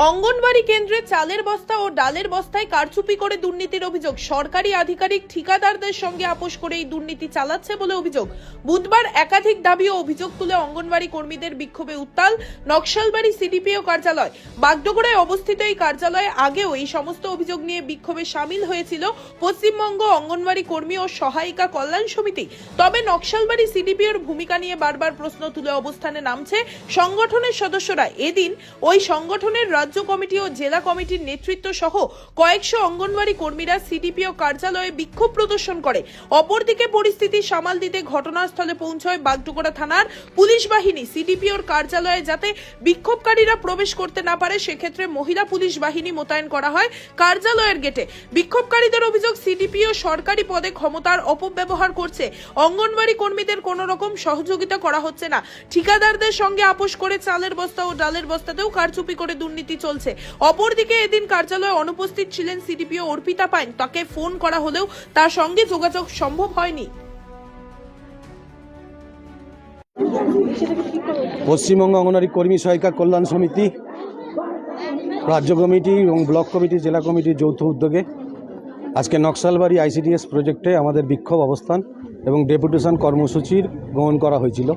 অঙ্গনবাড়ি কেন্দ্রে চালের বস্তা ও ডালের বস্তায় কারচুপি করে দুর্নীতির অভিযোগ। সরকারি আধিকারিক ঠিকাদারদের সঙ্গে আপোষ করে এই দুর্নীতি চালাচ্ছে বলে অভিযোগ। বুধবার একাধিক দাবি ও অভিযোগ তুলে অঙ্গনবাড়ি কর্মীদের বিক্ষোভে উত্তাল নকশালবাড়ি সিডিপিও কার্যালয়। বাগডোগরায় অবস্থিত এই কার্যালয়ে আগেও এই সমস্ত অভিযোগ নিয়ে বিক্ষোভে সামিল হয়েছিল পশ্চিমবঙ্গ অঙ্গনবাড়ি কর্মী ও সহায়িকা কল্যাণ সমিতি। তবে নকশালবাড়ি সিডিপিওর ভূমিকা নিয়ে বারবার প্রশ্ন তুলে অবস্থানে নামছে সংগঠনের সদস্যরা। এদিন ওই সংগঠনের রাজ্য কমিটি ও জেলা কমিটির নেতৃত্ব সহ কয়েকশো অঙ্গনওয়াড়ি কর্মীরা সিডিপিও কার্যালয়ে বিক্ষোভ প্রদর্শন করে। অপরদিকে পরিস্থিতি সামাল দিতে ঘটনাস্থলে পৌঁছয় বাগডোগরা থানার পুলিশ বাহিনী। সিডিপিওর কার্যালয়ে যাতে বিক্ষোভকারীরা প্রবেশ করতে না পারে সেক্ষেত্রে মহিলা পুলিশ বাহিনী মোতায়েন করা হয় কার্যালয়ের গেটে। বিক্ষোভকারীদের অভিযোগ সিডিপিও সরকারি পদে ক্ষমতার অপব্যবহার করছে। অঙ্গনওয়াড়ি কর্মীদের কোনো রকম সহযোগিতা করা হচ্ছে না। ঠিকাদারদের সঙ্গে আপোষ করে চালের বস্তা ও ডালের বস্তাতেও কারচুপি করে দুর্নীতি চলছে। অপরদিকে এদিন কার্যালয়ে অনুপস্থিত ছিলেন সিডিপিও অর্পিতা পাইন। তাকে ফোন করা হলেও তার সঙ্গে যোগাযোগ সম্ভব হয়নি। পশ্চিমবঙ্গ অঙ্গনওয়াড়ি কর্মী সহায়িকা কল্যাণ সমিতি, রাজ্য কমিটি এবং ব্লক কমিটি, জেলা কমিটির যৌথ উদ্যোগে আজকে নকশালবাড়ি আইসিডিএস প্রজেক্টে আমাদের বিক্ষোভ অবস্থান এবং ডেপুটেশন কর্মসূচির গ্রহণ করা হয়েছিল।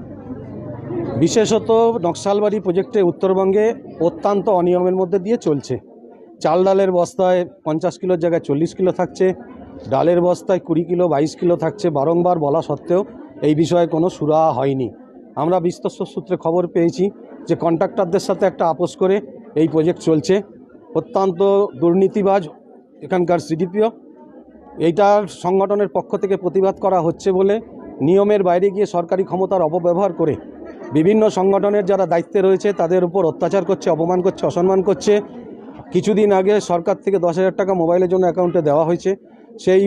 বিশেষত নকশালবাড়ি প্রজেক্টে উত্তরবঙ্গে অত্যন্ত অনিয়মের মধ্যে দিয়ে চলছে। চাল ডালের বস্তায় 50 কিলোর জায়গায় 40 কিলো থাকছে, ডালের বস্তায় 20 কিলো 22 কিলো থাকছে। বারংবার বলা সত্ত্বেও এই বিষয়ে কোনো সুরাহা হয়নি। আমরা বিস্তস্ত সূত্রে খবর পেয়েছি যে কন্ট্রাক্টরদের সাথে একটা আপোষ করে এই প্রজেক্ট চলছে। অত্যন্ত দুর্নীতিবাজ এখানকার সিডিপিও। এইটার সংগঠনের পক্ষ থেকে প্রতিবাদ করা হচ্ছে বলে নিয়মের বাইরে গিয়ে সরকারি ক্ষমতার অপব্যবহার করে বিভিন্ন সংগঠনের যারা দায়িত্বে রয়েছে তাদের উপর অত্যাচার করছে, অপমান করছে, অসম্মান করছে। কিছুদিন আগে সরকার থেকে 10,000 টাকা মোবাইলের জন্য অ্যাকাউন্টে দেওয়া হয়েছে। সেই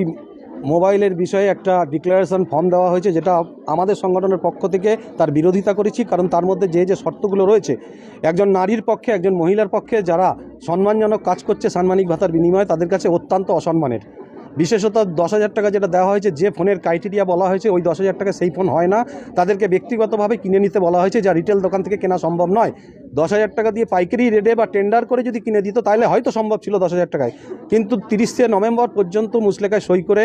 মোবাইলের বিষয়ে একটা ডিক্লারেশন ফর্ম দেওয়া হয়েছে, যেটা আমাদের সংগঠনের পক্ষ থেকে তার বিরোধিতা করেছি। কারণ তার মধ্যে যে শর্তগুলো রয়েছে, একজন নারীর পক্ষে, একজন মহিলার পক্ষে যারা সম্মানজনক কাজ করছে সাম্মানিক ভাতার বিনিময়ে, তাদের কাছে অত্যন্ত অসম্মানের। বিশেষত 10,000 টাকা যেটা দেওয়া হয়েছে, যে ফোনের ক্রাইটেরিয়া বলা হয়েছে ওই 10,000 টাকা সেই ফোন হয় না। তাদেরকে ব্যক্তিগতভাবে কিনে নিতে বলা হয়েছে, যা রিটেল দোকান থেকে কেনা সম্ভব নয়। 10,000 টাকা দিয়ে পাইকারি রেটে বা টেন্ডার করে যদি কিনে দিত তাহলে হয়তো সম্ভব ছিল 10,000 টাকায়। কিন্তু 30শে নভেম্বর পর্যন্ত মুচলেখায় সই করে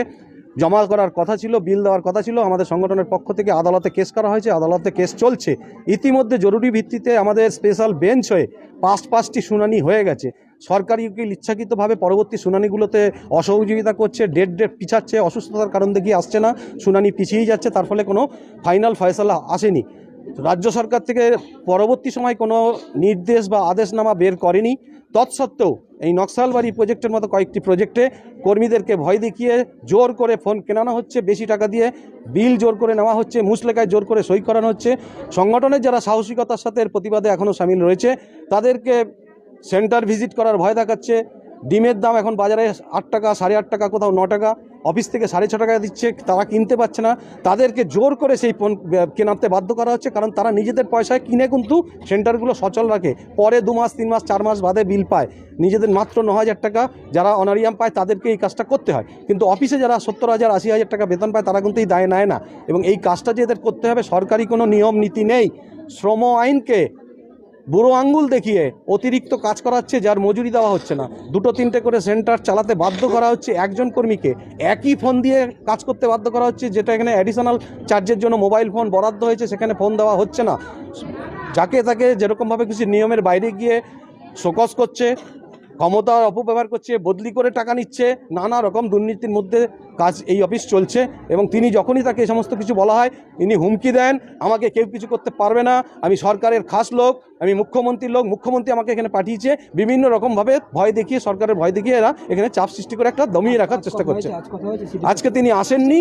জমা করার কথা ছিল, বিল দেওয়ার কথা ছিল। আমাদের সংগঠনের পক্ষ থেকে আদালতে কেস করা হয়েছে, আদালতে কেস চলছে। ইতিমধ্যে জরুরি ভিত্তিতে আমাদের স্পেশাল বেঞ্চ হয়ে 5টি শুনানি হয়ে গেছে। সরকারি উকিল ইচ্ছাকৃতভাবে পরবর্তী শুনানিগুলোতে অসহযোগিতা করছে, ডেট পিছাচ্ছে, অসুস্থতার কারণ দেখিয়ে আসছে না, শুনানি পিছিয়ে যাচ্ছে। তার ফলে কোনো ফাইনাল ফয়সালা আসেনি। রাজ্য সরকার থেকে পরবর্তী সময় কোনো নির্দেশ বা আদেশনামা বের করেনি। তৎসত্ত্বেও এই নকশালবাড়ি প্রজেক্টের মতো কয়েকটি প্রজেক্টে কর্মীদেরকে ভয় দেখিয়ে জোর করে ফোন কেনানো হচ্ছে, বেশি টাকা দিয়ে বিল জোর করে নেওয়া হচ্ছে, মুচলেখায় জোর করে সই করানো হচ্ছে। সংগঠনের যারা সাহসিকতার সাথে এর প্রতিবাদে এখনও সামিল রয়েছে তাদেরকে সেন্টার ভিজিট করার ভয় দেখাচ্ছে। ডিমের দাম এখন বাজারে 8 টাকা, 8.5 টাকা, কোথাও 9 টাকা, অফিস থেকে 6.5 টাকা দিচ্ছে, তারা কিনতে পারছে না। তাদেরকে জোর করে সেই ফোন কেনাতে বাধ্য করা হচ্ছে, কারণ তারা নিজেদের পয়সায় কিনে কিন্তু সেন্টারগুলো সচল রাখে। পরে 2 মাস 3 মাস 4 মাস বাদে বিল পায়। নিজেদের মাত্র 9,000 টাকা যারা অনারিয়াম পায় তাদেরকে এই কাজটা করতে হয়। কিন্তু অফিসে যারা 70,000 80,000 টাকা বেতন পায় তারা কিন্তু এই দায় নেয় না। এবং এই কাজটা যে এদের করতে হবে, সরকারি কোনো নিয়ম নীতি নেই। শ্রম আইনকে বুড়ো আঙ্গুল দেখিয়ে অতিরিক্ত কাজ করাচ্ছে, যার মজুরি দেওয়া হচ্ছে না। 2-3টে করে সেন্টার চালাতে বাধ্য করা হচ্ছে। একজন কর্মীকে একই ফোন দিয়ে কাজ করতে বাধ্য করা হচ্ছে, যেটা এখানে অ্যাডিশনাল চার্জের জন্য মোবাইল ফোন বরাদ্দ হয়েছে সেখানে ফোন দেওয়া হচ্ছে না। যাকে তাকে যেরকমভাবে কিছু নিয়মের বাইরে গিয়ে শোকজ করছে, ক্ষমতার অপব্যবহার করছে, বদলি করে টাকা নিচ্ছে, নানা রকম দুর্নীতির মধ্যে কাজ এই অফিস চলছে। এবং তিনি যখনই তাকে এই সমস্ত কিছু বলা হয় তিনি হুমকি দেন, আমাকে কেউ কিছু করতে পারবে না, আমি সরকারের খাস লোক, আমি মুখ্যমন্ত্রীর লোক, মুখ্যমন্ত্রী আমাকে এখানে পাঠিয়েছে। বিভিন্ন রকমভাবে ভয় দেখিয়ে, সরকারের ভয় দেখিয়ে এরা এখানে চাপ সৃষ্টি করে একটা দমিয়ে রাখার চেষ্টা করছে। আজকে তিনি আসেননি,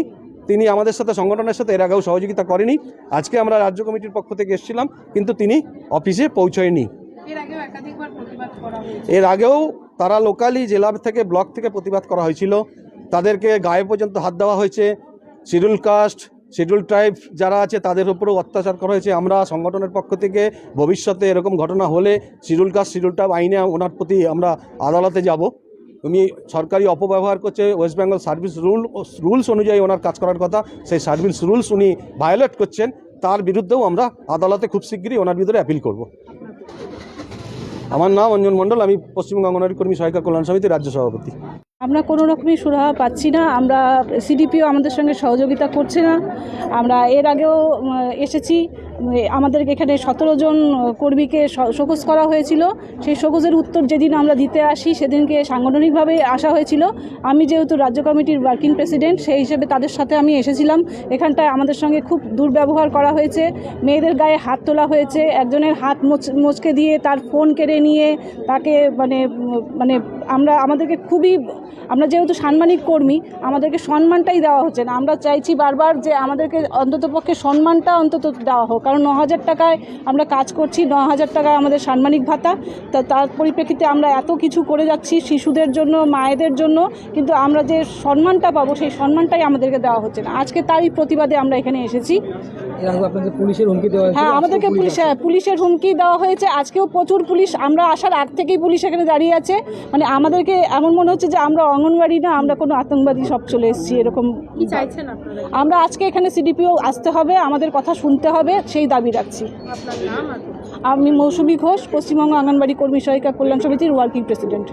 তিনি আমাদের সাথে সংগঠনের সাথে এর আগেও সহযোগিতা করেনি। আজকে আমরা রাজ্য কমিটির পক্ষ থেকে এসেছিলাম, কিন্তু তিনি অফিসে পৌঁছয়নি। এর আগেও তারা লোকালি জেলা থেকে, ব্লক থেকে প্রতিবাদ করা হয়েছিল। তাদেরকে গায়ে পর্যন্ত হাত দেওয়া হয়েছে। শিডিউল কাস্ট, শিডিউল ট্রাইব যারা আছে তাদের উপরেও অত্যাচার করা হয়েছে। আমরা সংগঠনের পক্ষ থেকে ভবিষ্যতে এরকম ঘটনা হলে শিডিউল কাস্ট, শিডিউল ট্রাইব আইনে ওনার প্রতি আমরা আদালতে যাব। উনি সরকারি অপব্যবহার করছে, ওয়েস্ট বেঙ্গল সার্ভিস রুলস অনুযায়ী ওনার কাজ করার কথা, সেই সার্ভিস রুলস উনি ভায়োলেট করছেন। তার বিরুদ্ধেও আমরা আদালতে খুব শীঘ্রই ওনার বিরুদ্ধে অ্যাপিল করব। আমার নাম অঞ্জন মণ্ডল, আমি পশ্চিমবঙ্গ অঙ্গনওয়াড়ি কর্মী সহায়িকা কল্যাণ সমিতির রাজ্য সভাপতি। আমরা কোনো রকমই সুরাহা পাচ্ছি না। আমরা সিডিপিও আমাদের সঙ্গে সহযোগিতা করছে না। আমরা এর আগেও এসেছি, আমাদের এখানে 17 জন কর্মীকে শোকজ করা হয়েছিল। সেই শোকজের উত্তর যেদিন আমরা দিতে আসি সেদিনকে সাংগঠনিকভাবে আসা হয়েছিল। আমি যেহেতু রাজ্য কমিটির ওয়ার্কিং প্রেসিডেন্ট, সেই হিসেবে তাদের সাথে আমি এসেছিলাম। এখানটায় আমাদের সঙ্গে খুব দুর্ব্যবহার করা হয়েছে, মেয়েদের গায়ে হাত তোলা হয়েছে, একজনের হাত মোচকে দিয়ে তার ফোন কেড়ে নিয়ে তাকে মানে আমাদেরকে আমরা যেহেতু সাংবাদিক কর্মী, আমাদেরকে সম্মানটাই দেওয়া হচ্ছে না। আমরা চাইছি বারবার যে আমাদেরকে অন্ততপক্ষে সম্মানটা অন্তত দেওয়া হোক, কারণ 9,000 টাকায় আমরা কাজ করছি, 9,000 টাকায় আমাদের সাম্মানিক ভাতা। তার পরিপ্রেক্ষিতে আমরা এত কিছু করে যাচ্ছি শিশুদের জন্য, মায়েদের জন্য, কিন্তু আমরা যে সম্মানটা পাবো সেই সম্মানটাই আমাদেরকে দেওয়া হচ্ছে না। আজকে তারই প্রতিবাদে আমরা এখানে এসেছি। পুলিশের হুমকি দেওয়া হয়েছে? হ্যাঁ, আমাদেরকে পুলিশের হুমকি দেওয়া হয়েছে। আজকেও প্রচুর পুলিশ, আমরা আসার আগ থেকেই পুলিশ এখানে দাঁড়িয়ে আছে। মানে আমাদেরকে এমন মনে হচ্ছে যে আমরা অঙ্গনওয়াড়ি না, আমরা কোনো আতঙ্কবাদী সব চলে এসেছি, এরকম। কি চাইছেন আপনারা? আমরা আজকে এখানে সিডিপিও আসতে হবে, আমাদের কথা শুনতে হবে, সেই দাবি রাখছি। আপনার নাম? আমি মৌসুমী ঘোষ, পশ্চিমবঙ্গ অঙ্গনওয়াড়ি কর্মী সহায়িকা কল্যাণ সমিতির ওয়ার্কিং প্রেসিডেন্ট।